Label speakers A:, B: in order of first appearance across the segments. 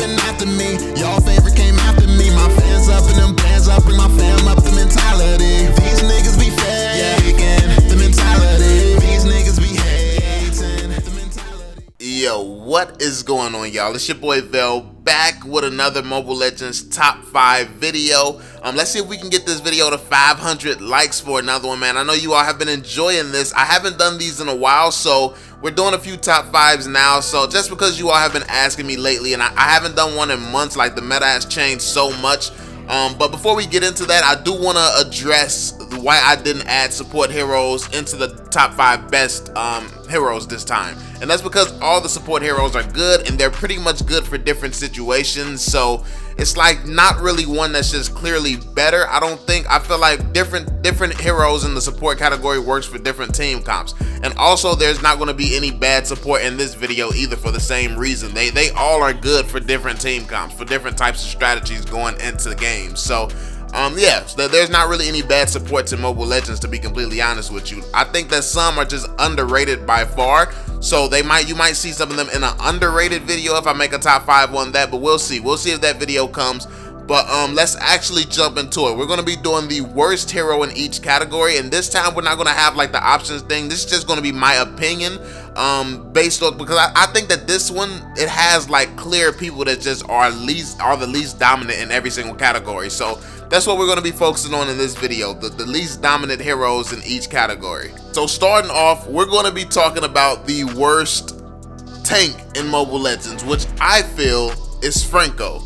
A: coming after me. Y'all favorite came after me. My fans up and them bands up, bring my fam up. The mentality, these niggas be faking. The mentality, these niggas be hating. The mentality.
B: Yo, what is going on, y'all? It's your boy VeLL back with another Mobile Legends top 5 video. Let's see if we can get this video to 500 likes for another one, man. I know you all have been enjoying this. I haven't done these in a while, so we're doing a few top 5s now. So just because you all have been asking me lately, and I haven't done one in months, like the meta has changed so much. But before we get into that, I do want to address why I didn't add support heroes into the top 5 best heroes this time. And that's because all the support heroes are good, and they're pretty much good for different situations. So it's like not really one that's just clearly better. I feel like different heroes in the support category works for different team comps. And also there's not going to be any bad support in this video either, for the same reason. They all are good for different team comps, for different types of strategies going into the game. So yeah, so there's not really any bad supports in Mobile Legends, to be completely honest with you. I think that some are just underrated by far. So you might see some of them in an underrated video if I make a top 5 on that, but we'll see if that video comes. But let's actually jump into it. We're going to be doing the worst hero in each category, and this time we're not going to have like the options thing. This is just going to be my opinion based on, because I think that this one, it has like clear people that just are the least dominant in every single category. So that's what we're going to be focusing on in this video, the least dominant heroes in each category. So starting off, we're going to be talking about the worst tank in Mobile Legends, which I feel is Franco.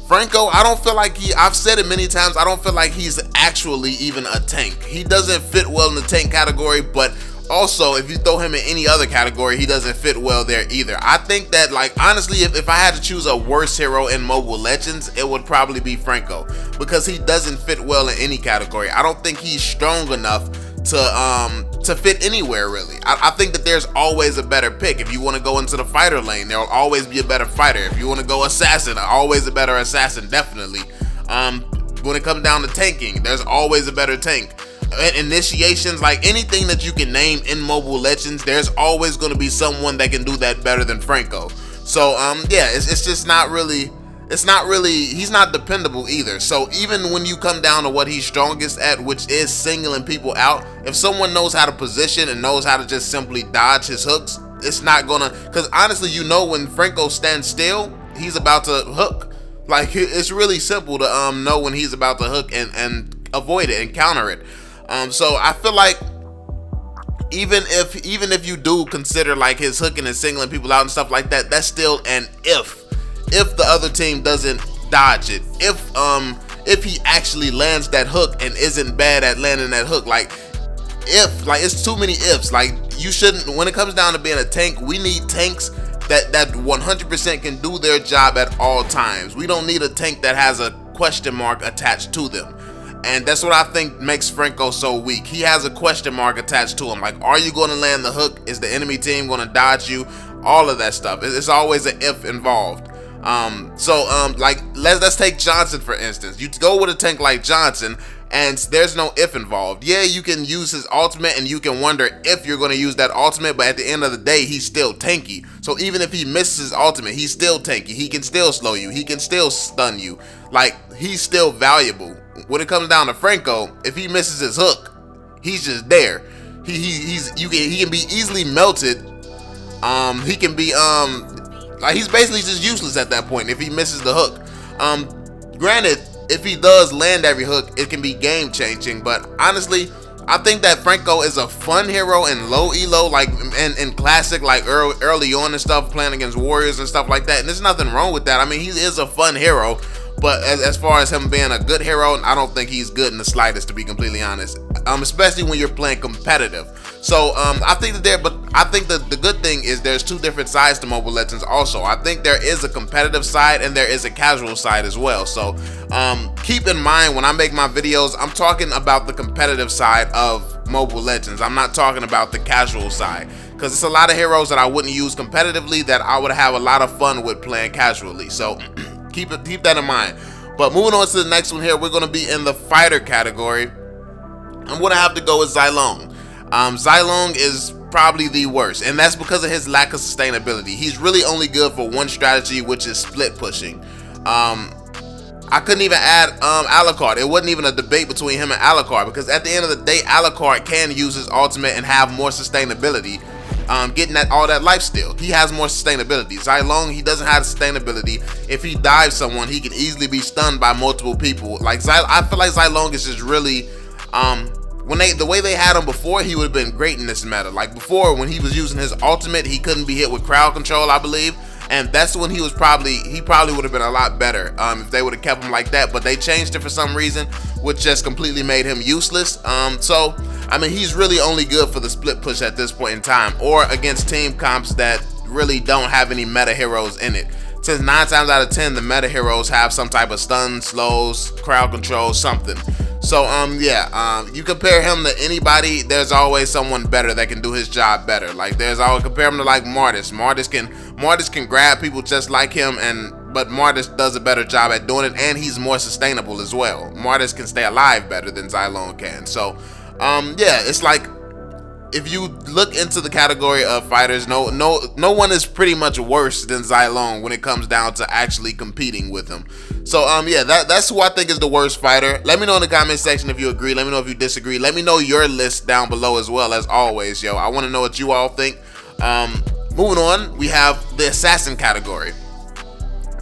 B: Franco, I don't feel like I've said it many times, I don't feel like he's actually even a tank. He doesn't fit well in the tank category, but also if you throw him in any other category, he doesn't fit well there either. I think that, like, honestly, if I had to choose a worse hero in Mobile Legends, it would probably be Franco, because he doesn't fit well in any category. I don't think he's strong enough to fit anywhere, really. I think that there's always a better pick. If you want to go into the fighter lane, there'll always be a better fighter. If you want to go assassin, always a better assassin, definitely. When it comes down to tanking, there's always a better tank. Initiations, like anything that you can name in Mobile Legends, there's always going to be someone that can do that better than Franco. So yeah, it's just not really, he's not dependable either. So even when you come down to what he's strongest at, which is singling people out, if someone knows how to position and knows how to just simply dodge his hooks, it's not gonna, because honestly, you know, when Franco stands still, he's about to hook. Like, it's really simple to know when he's about to hook and avoid it and counter it. So I feel like even if you do consider like his hooking and singling people out and stuff like that, that's still an if the other team doesn't dodge it. If he actually lands that hook and isn't bad at landing that hook, like it's too many ifs. Like, you shouldn't, when it comes down to being a tank, we need tanks that 100% can do their job at all times. We don't need a tank that has a question mark attached to them. And that's what I think makes Franco so weak. He has a question mark attached to him. Like, are you going to land the hook? Is the enemy team going to dodge you? All of that stuff. It's always an if involved. Like, let's take Johnson for instance. You go with a tank like Johnson, and there's no if involved. Yeah, you can use his ultimate, and you can wonder if you're going to use that ultimate, but at the end of the day, he's still tanky. So even if he misses his ultimate, he's still tanky. He can still slow you. He can still stun you. Like, he's still valuable. When it comes down to Franco, if he misses his hook, he's just there. He can be easily melted. He can be like, he's basically just useless at that point if he misses the hook. Granted, if he does land every hook, it can be game changing, but honestly, I think that Franco is a fun hero in low elo, like in classic, like early on and stuff, playing against warriors and stuff like that, and there's nothing wrong with that. I mean, he is a fun hero, but as far as him being a good hero, I don't think he's good in the slightest, to be completely honest. Especially when you're playing competitive. So I think that the good thing is there's two different sides to Mobile Legends also. I think there is a competitive side and there is a casual side as well. So keep in mind, when I make my videos, I'm talking about the competitive side of Mobile Legends. I'm not talking about the casual side, because it's a lot of heroes that I wouldn't use competitively that I would have a lot of fun with playing casually. So keep that in mind. But moving on to the next one here, we're going to be in the fighter category. I'm going to have to go with Zylong. Zylong is probably the worst, and that's because of his lack of sustainability. He's really only good for one strategy, which is split pushing. I couldn't even add Alucard. It wasn't even a debate between him and Alucard, because at the end of the day, Alucard can use his ultimate and have more sustainability, getting all that life steal. He has more sustainability. Zilong, he doesn't have sustainability. If he dives someone, he can easily be stunned by multiple people. Like I feel like Zilong is just really the way they had him before, he would have been great in this meta. Like before, when he was using his ultimate, he couldn't be hit with crowd control, I believe. And that's when he probably would have been a lot better if they would have kept him like that. But they changed it for some reason, which just completely made him useless. So, I mean, he's really only good for the split push at this point in time, or against team comps that really don't have any meta heroes in it. Since 9 times out of 10, the meta heroes have some type of stun, slows, crowd control, something. So you compare him to anybody, there's always someone better that can do his job better. Like there's always, compare him to like Martis. Martis can grab people just like him, but Martis does a better job at doing it, and he's more sustainable as well. Martis can stay alive better than Zilong can. So it's like, if you look into the category of fighters, no one is pretty much worse than Zilong when it comes down to actually competing with him. So that's who I think is the worst fighter. Let me know in the comment section if you agree. Let me know if you disagree. Let me know your list down below as well, as always, yo. I want to know what you all think. Moving on, we have the assassin category.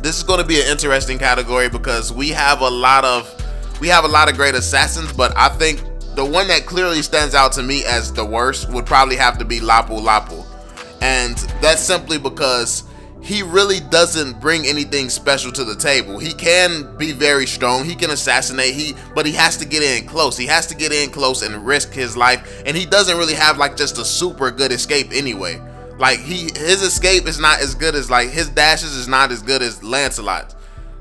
B: This is going to be an interesting category because we have a lot of great assassins, but I think the one that clearly stands out to me as the worst would probably have to be Lapu Lapu. And that's simply because he really doesn't bring anything special to the table. He can be very strong, he can assassinate, but he has to get in close. He has to get in close and risk his life, and he doesn't really have like just a super good escape anyway. Like his escape is not as good as, like, his dashes is not as good as Lancelot.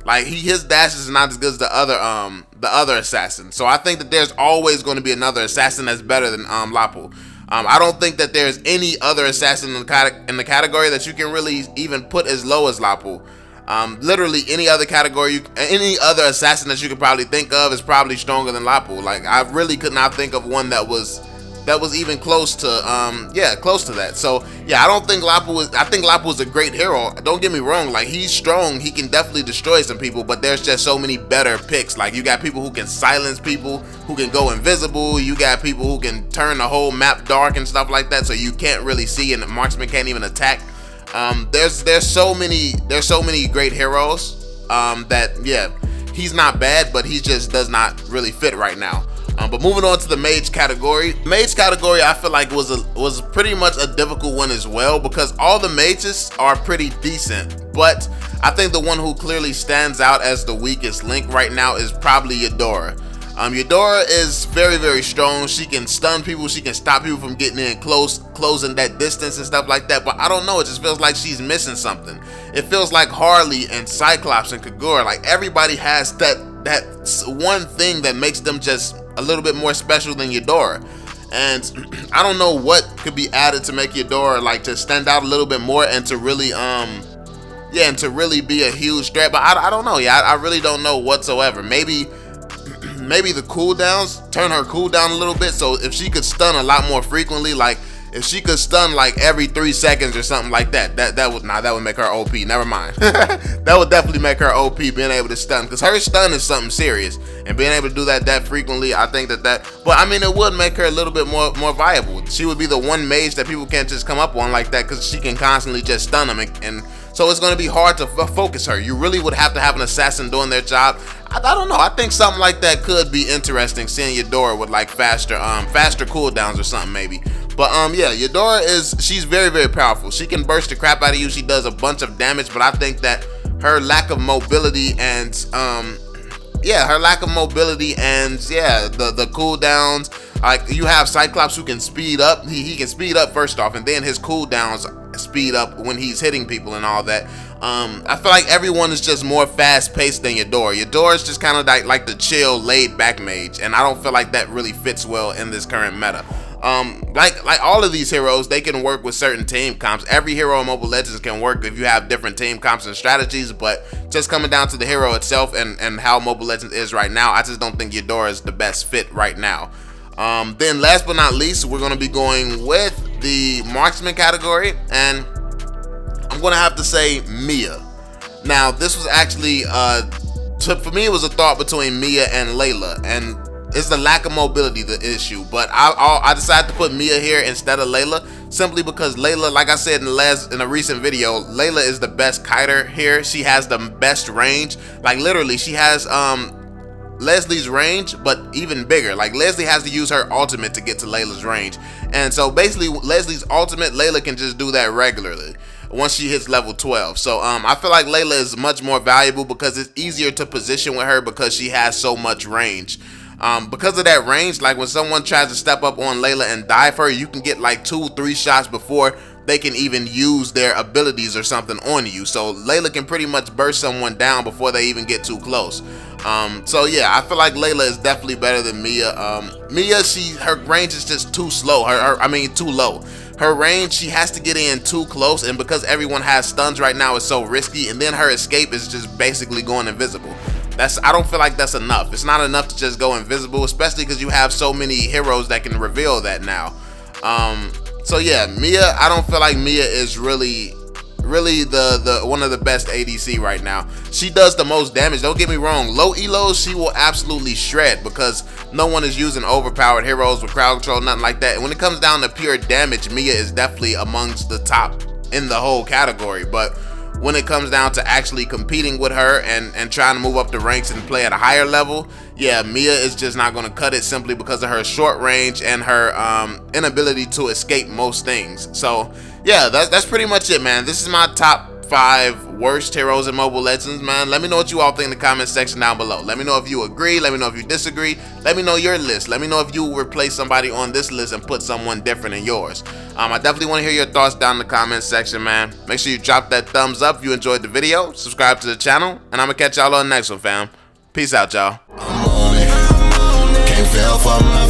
B: Like his dashes is not as good as the other assassin. So I think that there's always going to be another assassin that's better than Lapu. I don't think that there's any other assassin in the category that you can really even put as low as Lapu. Literally any other category, any other assassin that you could probably think of is probably stronger than Lapu. Like I really could not think of one that was even close to that. So yeah, I think Lapu is a great hero. Don't get me wrong, like he's strong, he can definitely destroy some people, but there's just so many better picks. Like you got people who can silence people, who can go invisible, you got people who can turn the whole map dark and stuff like that, so you can't really see and the marksman can't even attack. There's so many great heroes he's not bad, but he just does not really fit right now. But moving on to the mage category. Mage category, I feel like was pretty much a difficult one as well, because all the mages are pretty decent, but I think the one who clearly stands out as the weakest link right now is probably Eudora. Eudora is very, very strong. She can stun people, she can stop people from getting in close, closing that distance and stuff like that, but I don't know, it just feels like she's missing something. It feels like Harley and Cyclops and Kagura, like everybody has that one thing that makes them just a little bit more special than Eudora. And I don't know what could be added to make Eudora like to stand out a little bit more and to really be a huge threat. But I don't know. I really don't know whatsoever. Maybe the cooldowns, turn her cooldown a little bit, so if she could stun a lot more frequently, like if she could stun like every 3 seconds or something like that, that would make her OP. Never mind. That would definitely make her OP, being able to stun, because her stun is something serious, and being able to do that frequently, I think but I mean, it would make her a little bit more viable. She would be the one mage that people can't just come up on like that, because she can constantly just stun them, and so it's going to be hard to focus her. You really would have to have an assassin doing their job. I don't know. I think something like that could be interesting, seeing Eudora with like faster cooldowns or something maybe. But Eudora she's very, very powerful. She can burst the crap out of you. She does a bunch of damage, but I think that her lack of mobility and the cooldowns, like you have Cyclops who can speed up. He can speed up first off, and then his cooldowns speed up when he's hitting people and all that. I feel like everyone is just more fast-paced than Eudora. Eudora is just kind of like the chill, laid-back mage, and I don't feel like that really fits well in this current meta. Like all of these heroes, they can work with certain team comps. Every hero in Mobile Legends can work if you have different team comps and strategies, but just coming down to the hero itself and how Mobile Legends is right now, I just don't think Eudora is the best fit right now. Then last but not least, we're going to be going with the marksman category, and I'm gonna have to say Mia. Now, this was actually for me, it was a thought between Mia and Layla, and it's the lack of mobility the issue. But I decided to put Mia here instead of Layla, simply because Layla, like I said in a recent video, Layla is the best kiter here. She has the best range. Like literally, she has Leslie's range, but even bigger. Like Leslie has to use her ultimate to get to Layla's range, and so basically Leslie's ultimate, Layla can just do that regularly once she hits level 12. So I feel like Layla is much more valuable because it's easier to position with her because she has so much range. Because of that range, like when someone tries to step up on Layla and dive her, you can get like 2-3 shots before they can even use their abilities or something on you. So Layla can pretty much burst someone down before they even get too close. So yeah, I feel like Layla is definitely better than Mia. Mia, her range is just too slow. Too low. Her range, she has to get in too close, and because everyone has stuns right now, it's so risky. And then her escape is just basically going invisible. I don't feel like that's enough. It's not enough to just go invisible, especially because you have so many heroes that can reveal that now. So yeah, Mia, I don't feel like Mia is really the one of the best ADC right now. She does the most damage. Don't get me wrong, low elos she will absolutely shred because no one is using overpowered heroes with crowd control, nothing like that. And when it comes down to pure damage, Mia is definitely amongst the top in the whole category. But when it comes down to actually competing with her and trying to move up the ranks and play at a higher level, yeah, Mia is just not going to cut it simply because of her short range and her inability to escape most things. So yeah, that's pretty much it, man. This is my top 5 worst heroes in Mobile Legends, man. Let me know what you all think in the comment section down below. Let me know if you agree. Let me know if you disagree. Let me know your list. Let me know if you replace somebody on this list and put someone different in yours. I definitely want to hear your thoughts down in the comment section, man. Make sure you drop that thumbs up if you enjoyed the video. Subscribe to the channel, and I'm gonna catch y'all on the next one, fam. Peace out, y'all.
A: I'm on it. Can't fail for my